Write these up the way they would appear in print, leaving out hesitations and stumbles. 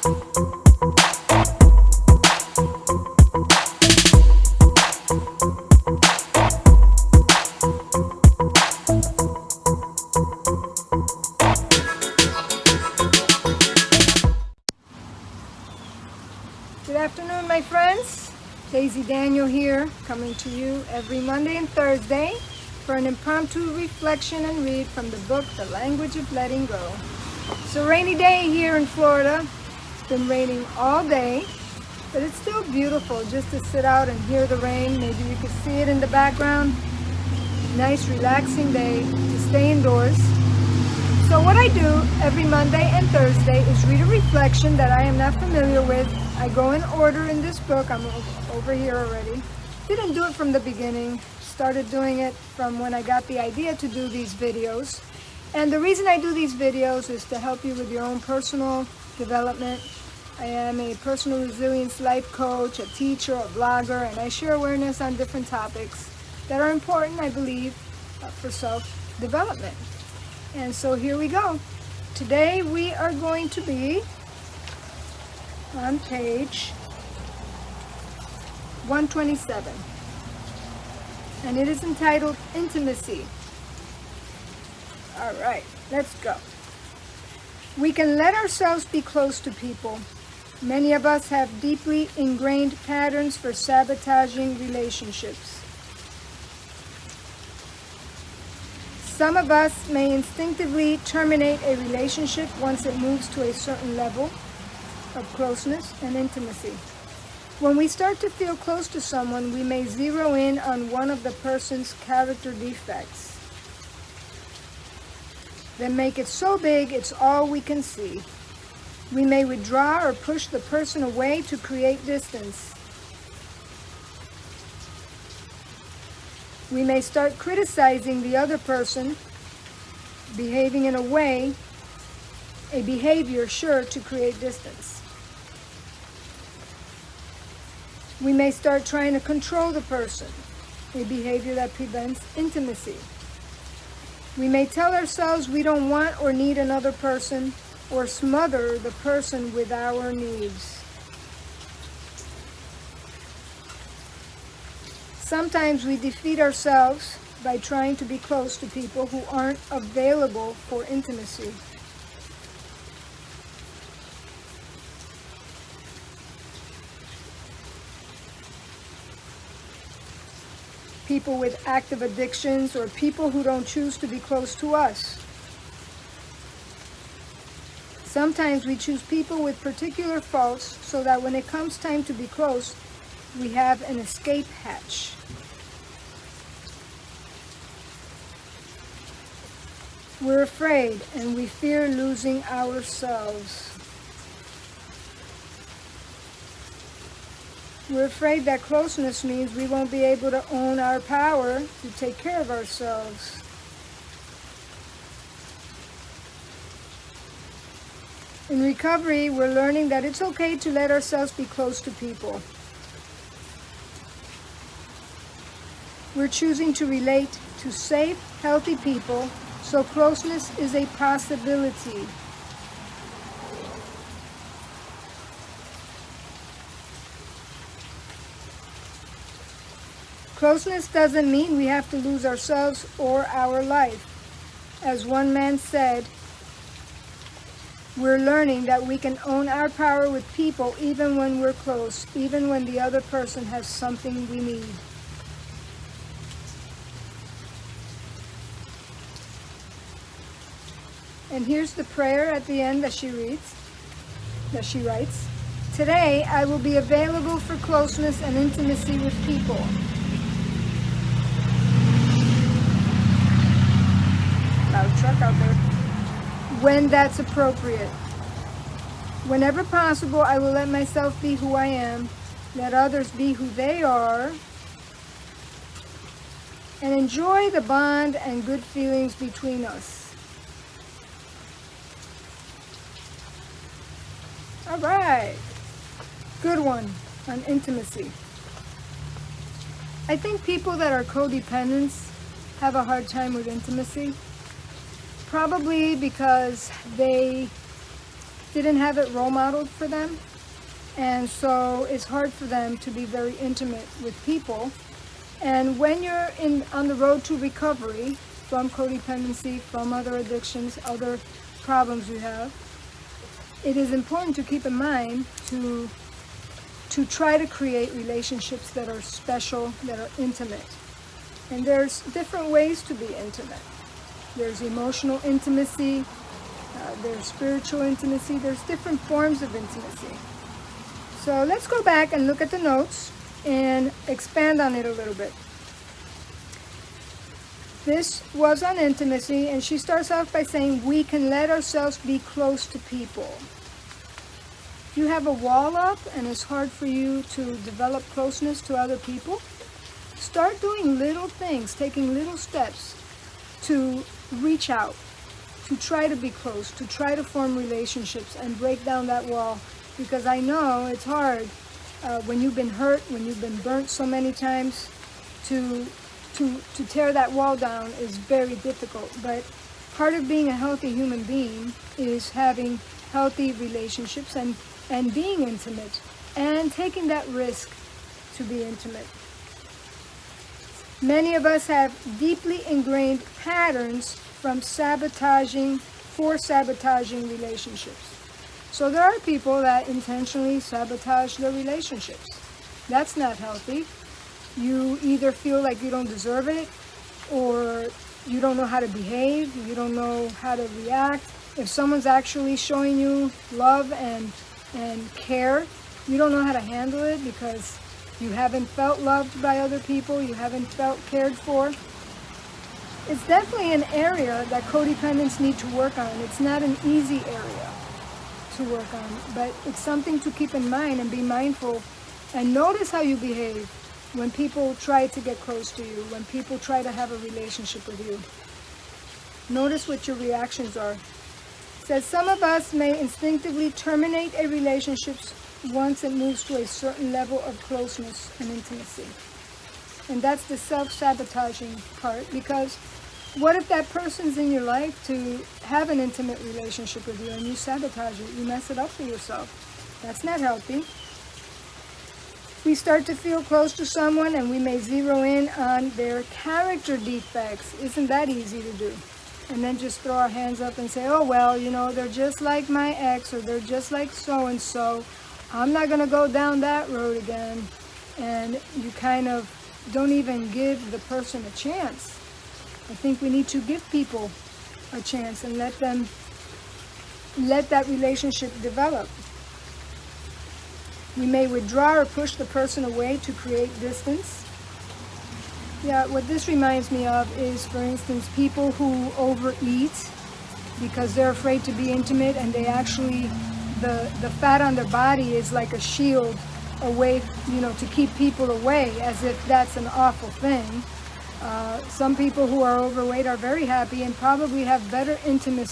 Good afternoon, my friends. Daisy Daniel here, coming to you every Monday and Thursday for an impromptu reflection and read from the book, The Language of Letting Go. It's a rainy day here in Florida. It's been raining all day, but it's still beautiful just to sit out and hear the rain. Maybe you can see it in the background. Nice, relaxing day to stay indoors. So what I do every Monday and Thursday is read a reflection that I am not familiar with. I go in order in this book. I'm over here already. Didn't do it from the beginning. Started doing it from when I got the idea to do these videos. And the reason I do these videos is to help you with your own personal development. I am a personal resilience life coach, a teacher, a blogger, and I share awareness on different topics that are important, I believe, for self-development. And so here we go. Today we are going to be on page 127, and it is entitled Intimacy. All right, let's go. We can let ourselves be close to people. Many of us have deeply ingrained patterns for sabotaging relationships. Some of us may instinctively terminate a relationship once it moves to a certain level of closeness and intimacy. When we start to feel close to someone, we may zero in on one of the person's character defects, then make it so big it's all we can see. We may withdraw or push the person away to create distance. We may start criticizing the other person, behaving in a behavior sure to create distance. We may start trying to control the person, a behavior that prevents intimacy. We may tell ourselves we don't want or need another person, or smother the person with our needs. Sometimes we defeat ourselves by trying to be close to people who aren't available for intimacy. People with active addictions, or people who don't choose to be close to us. Sometimes we choose people with particular faults so that when it comes time to be close, we have an escape hatch. We're afraid and we fear losing ourselves. We're afraid that closeness means we won't be able to own our power to take care of ourselves. In recovery, we're learning that it's okay to let ourselves be close to people. We're choosing to relate to safe, healthy people, so closeness is a possibility. Closeness doesn't mean we have to lose ourselves or our life. As one man said, we're learning that we can own our power with people even when we're close, even when the other person has something we need. And here's the prayer at the end that she writes. Today, I will be available for closeness and intimacy with people. Loud truck out there. When that's appropriate. Whenever possible, I will let myself be who I am, let others be who they are, and enjoy the bond and good feelings between us. All right. Good one on intimacy. I think people that are codependents have a hard time with intimacy. Probably because they didn't have it role modeled for them. And so it's hard for them to be very intimate with people. And when you're on the road to recovery from codependency, from other addictions, other problems you have, it is important to keep in mind to try to create relationships that are special, that are intimate. And there's different ways to be intimate. There's emotional intimacy, there's spiritual intimacy, there's different forms of intimacy. So let's go back and look at the notes and expand on it a little bit. This was on intimacy, and she starts off by saying, we can let ourselves be close to people. If you have a wall up and it's hard for you to develop closeness to other people, start doing little things, taking little steps to reach out, to try to be close, to try to form relationships and break down that wall. Because I know it's hard when you've been hurt, when you've been burnt so many times, to tear that wall down is very difficult. But part of being a healthy human being is having healthy relationships and being intimate and taking that risk to be intimate. Many of us have deeply ingrained patterns from sabotaging relationships. So there are people that intentionally sabotage their relationships. That's not healthy. You either feel like you don't deserve it, or you don't know how to behave, you don't know how to react. If someone's actually showing you love and care, you don't know how to handle it because you haven't felt loved by other people, you haven't felt cared for. It's definitely an area that codependents need to work on. It's not an easy area to work on, but it's something to keep in mind and be mindful and notice how you behave when people try to get close to you, when people try to have a relationship with you. Notice what your reactions are. It says some of us may instinctively terminate a relationship once it moves to a certain level of closeness and intimacy. And that's the self-sabotaging part, because what if that person's in your life to have an intimate relationship with you and you sabotage it, you mess it up for yourself? That's not healthy. We start to feel close to someone and we may zero in on their character defects. Isn't that easy to do? And then just throw our hands up and say, oh, well, you know, they're just like my ex, or they're just like so-and-so. I'm not going to go down that road again. And you kind of don't even give the person a chance. I think we need to give people a chance and let that relationship develop. We may withdraw or push the person away to create distance. Yeah, what this reminds me of is, for instance, people who overeat because they're afraid to be intimate, and they actually, the fat on their body is like a shield away, you know, to keep people away, as if that's an awful thing. Some people who are overweight are very happy and probably have better intimate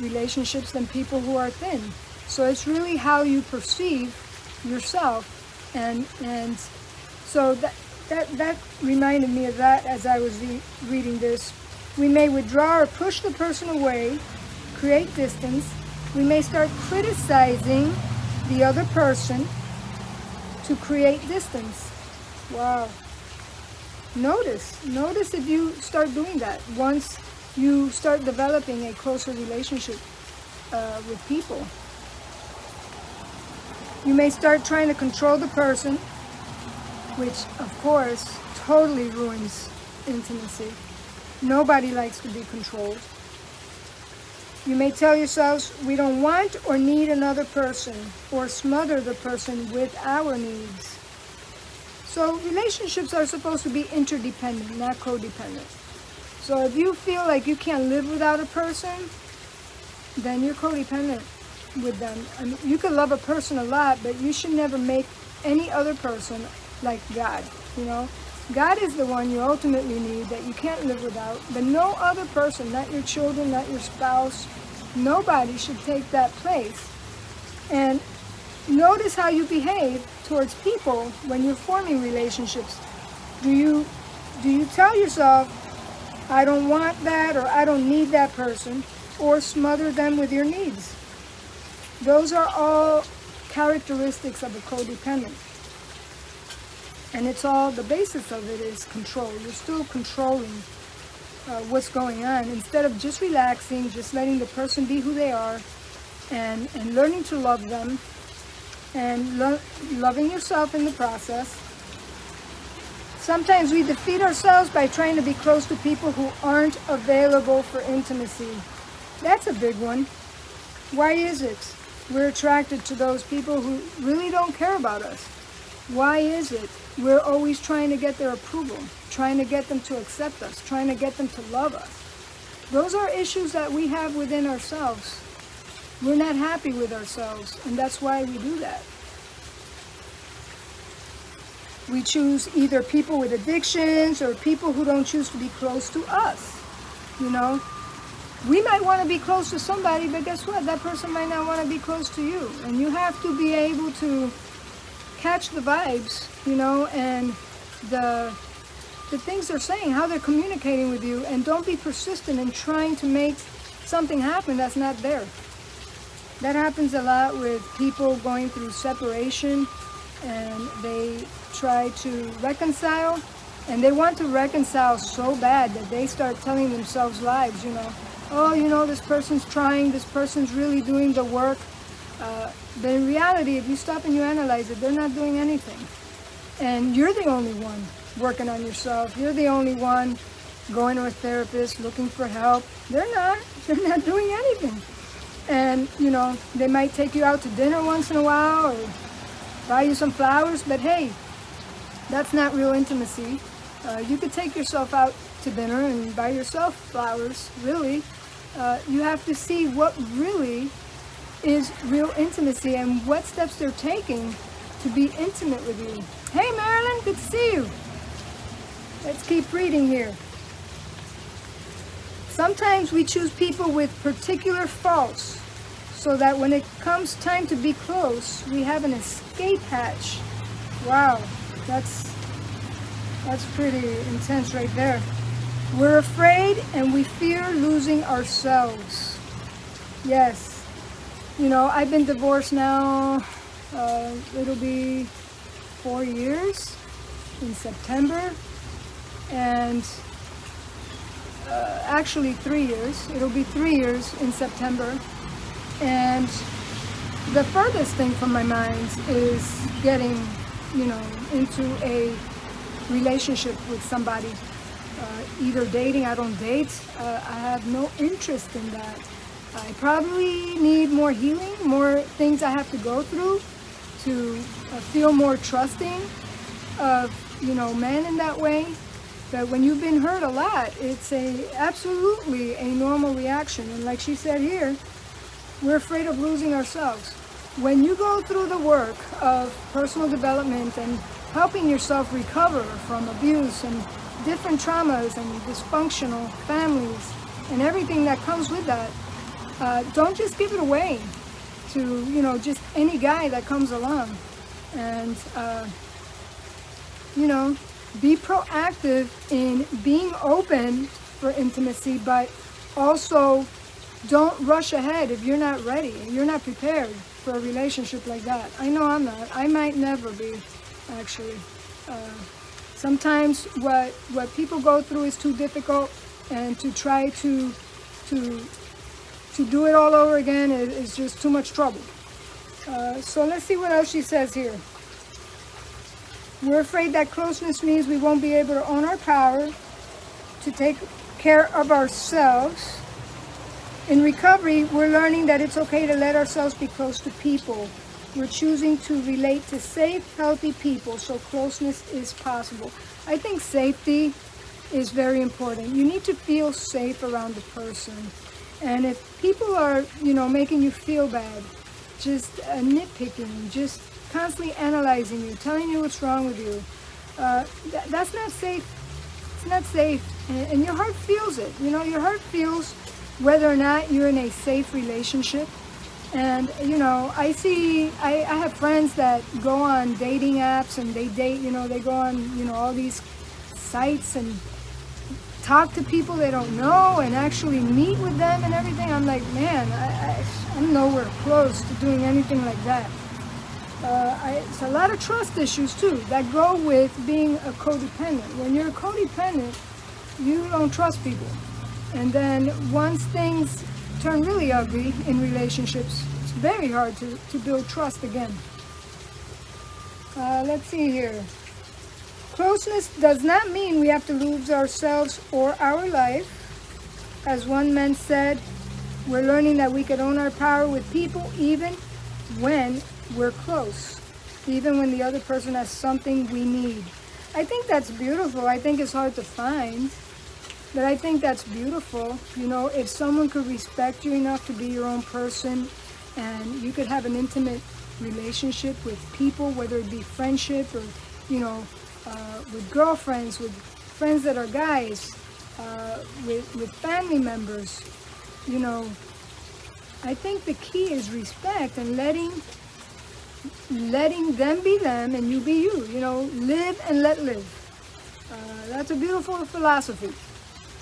relationships than people who are thin. So it's really how you perceive yourself, and so that reminded me of that as I was reading this. We may withdraw or push the person away, create distance. We may start criticizing the other person to create distance. Wow. Notice if you start doing that once you start developing a closer relationship with people. You may start trying to control the person, which of course totally ruins intimacy. Nobody likes to be controlled. You may tell yourselves, we don't want or need another person, or smother the person with our needs. So relationships are supposed to be interdependent, not codependent. So if you feel like you can't live without a person, then you're codependent with them. I mean, you can love a person a lot, but you should never make any other person like God. You know, God is the one you ultimately need, that you can't live without, but no other person, not your children, not your spouse, nobody should take that place. And notice how you behave towards people when you're forming relationships. Do you tell yourself, I don't want that, or I don't need that person? or smother them with your needs. Those are all characteristics of a codependent. And it's all, the basis of it is control. You're still controlling what's going on instead of just relaxing, just letting the person be who they are, and learning to love them, and loving yourself in the process. Sometimes we defeat ourselves by trying to be close to people who aren't available for intimacy. That's a big one. Why is it we're attracted to those people who really don't care about us? Why is it we're always trying to get their approval, trying to get them to accept us, trying to get them to love us? Those are issues that we have within ourselves. We're not happy with ourselves, and that's why we do that. We choose either people with addictions or people who don't choose to be close to us. You know, we might want to be close to somebody, but guess what? That person might not want to be close to you. And you have to be able to catch the vibes, you know, and the things they're saying, how they're communicating with you, and don't be persistent in trying to make something happen that's not there. That happens a lot with people going through separation, and they try to reconcile, and they want to reconcile so bad that they start telling themselves lies, you know. Oh, you know, this person's trying, this person's really doing the work. But in reality, if you stop and you analyze it, they're not doing anything. And you're the only one working on yourself. You're the only one going to a therapist, looking for help. They're not doing anything. And, you know, they might take you out to dinner once in a while or buy you some flowers, but hey, that's not real intimacy. You could take yourself out to dinner and buy yourself flowers, really. You have to see what really is real intimacy and what steps they're taking to be intimate with you. Hey Marilyn, good to see you. Let's keep reading here. Sometimes we choose people with particular faults so that when it comes time to be close, we have an escape hatch. Wow, that's pretty intense right there. We're afraid and we fear losing ourselves. Yes. You know, I've been divorced now, it'll be 4 years in September, and actually 3 years. It'll be 3 years in September. And the furthest thing from my mind is getting, you know, into a relationship with somebody. Either dating, I don't date. I have no interest in that. I probably need more healing, more things I have to go through to feel more trusting of, you know, men in that way. But when you've been hurt a lot, it's absolutely a normal reaction. And like she said here, we're afraid of losing ourselves. When you go through the work of personal development and helping yourself recover from abuse and different traumas and dysfunctional families and everything that comes with that, don't just give it away to, you know, just any guy that comes along. And, you know, be proactive in being open for intimacy, but also don't rush ahead if you're not ready and you're not prepared for a relationship like that. I know I'm not. I might never be, actually. Sometimes what people go through is too difficult, and to try to do it all over again is just too much trouble. So let's see what else she says here. We're afraid that closeness means we won't be able to own our power, to take care of ourselves. In recovery, we're learning that it's okay to let ourselves be close to people. We're choosing to relate to safe, healthy people, so closeness is possible. I think safety is very important. You need to feel safe around the person. And if people are, you know, making you feel bad, just nitpicking, just constantly analyzing you, telling you what's wrong with you, that's not safe. It's not safe. And your heart feels it. You know, your heart feels whether or not you're in a safe relationship. And, you know, I have friends that go on dating apps and they date, you know, they go on, you know, all these sites and talk to people they don't know and actually meet with them and everything, I'm like, man, I'm nowhere close to doing anything like that. It's a lot of trust issues too that go with being a codependent. When you're a codependent, you don't trust people. And then once things turn really ugly in relationships, it's very hard to build trust again. Let's see here. Closeness does not mean we have to lose ourselves or our life. As one man said, we're learning that we can own our power with people even when we're close, even when the other person has something we need. I think that's beautiful. I think it's hard to find, but I think that's beautiful. You know, if someone could respect you enough to be your own person, and you could have an intimate relationship with people, whether it be friendship or, you know, with girlfriends, with friends that are guys, with family members, you know, I think the key is respect and letting them be them and you be you. You know, live and let live. That's a beautiful philosophy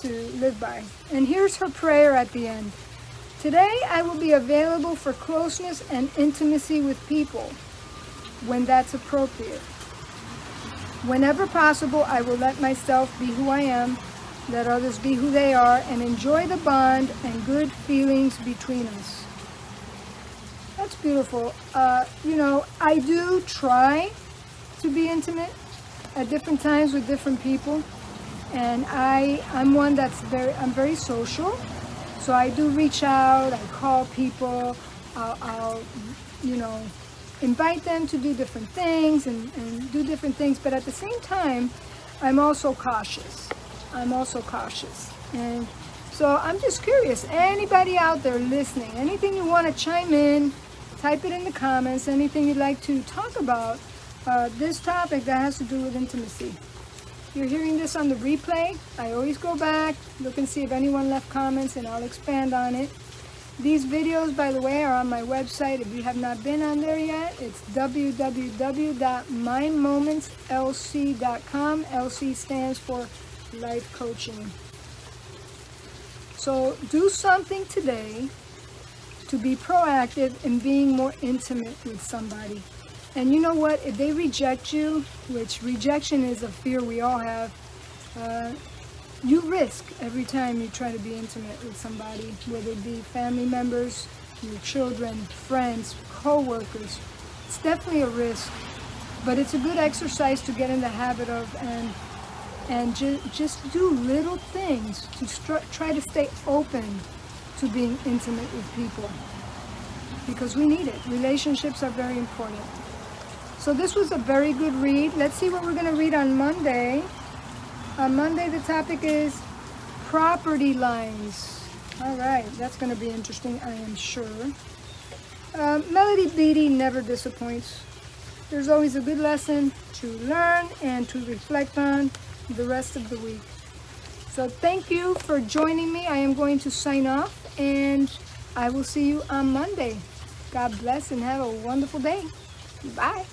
to live by. And here's her prayer at the end. Today I will be available for closeness and intimacy with people when that's appropriate. Whenever possible, I will let myself be who I am, let others be who they are, and enjoy the bond and good feelings between us. That's beautiful. You know, I do try to be intimate at different times with different people, and I'm one I'm very social, so I do reach out, I call people, I'll you know, invite them to do different things and do different things, but at the same time, I'm also cautious. And so I'm just curious, anybody out there listening, anything you want to chime in, type it in the comments, anything you'd like to talk about, this topic that has to do with intimacy. You're hearing this on the replay. I always go back, look and see if anyone left comments, and I'll expand on it. These videos, by the way, are on my website. If you have not been on there yet, it's www.mymomentslc.com. LC stands for life coaching. So do something today to be proactive in being more intimate with somebody. And you know what? If they reject you, which rejection is a fear we all have, you risk every time you try to be intimate with somebody, whether it be family members, your children, friends, co-workers. It's definitely a risk, but it's a good exercise to get in the habit of, and just do little things to try to stay open to being intimate with people, because we need it. Relationships are very important. So this was a very good read. Let's see what we're going to read on Monday. On Monday, the topic is property lines. All right, that's going to be interesting, I am sure. Melody Beattie never disappoints. There's always a good lesson to learn and to reflect on the rest of the week. So thank you for joining me. I am going to sign off, and I will see you on Monday. God bless and have a wonderful day. Bye.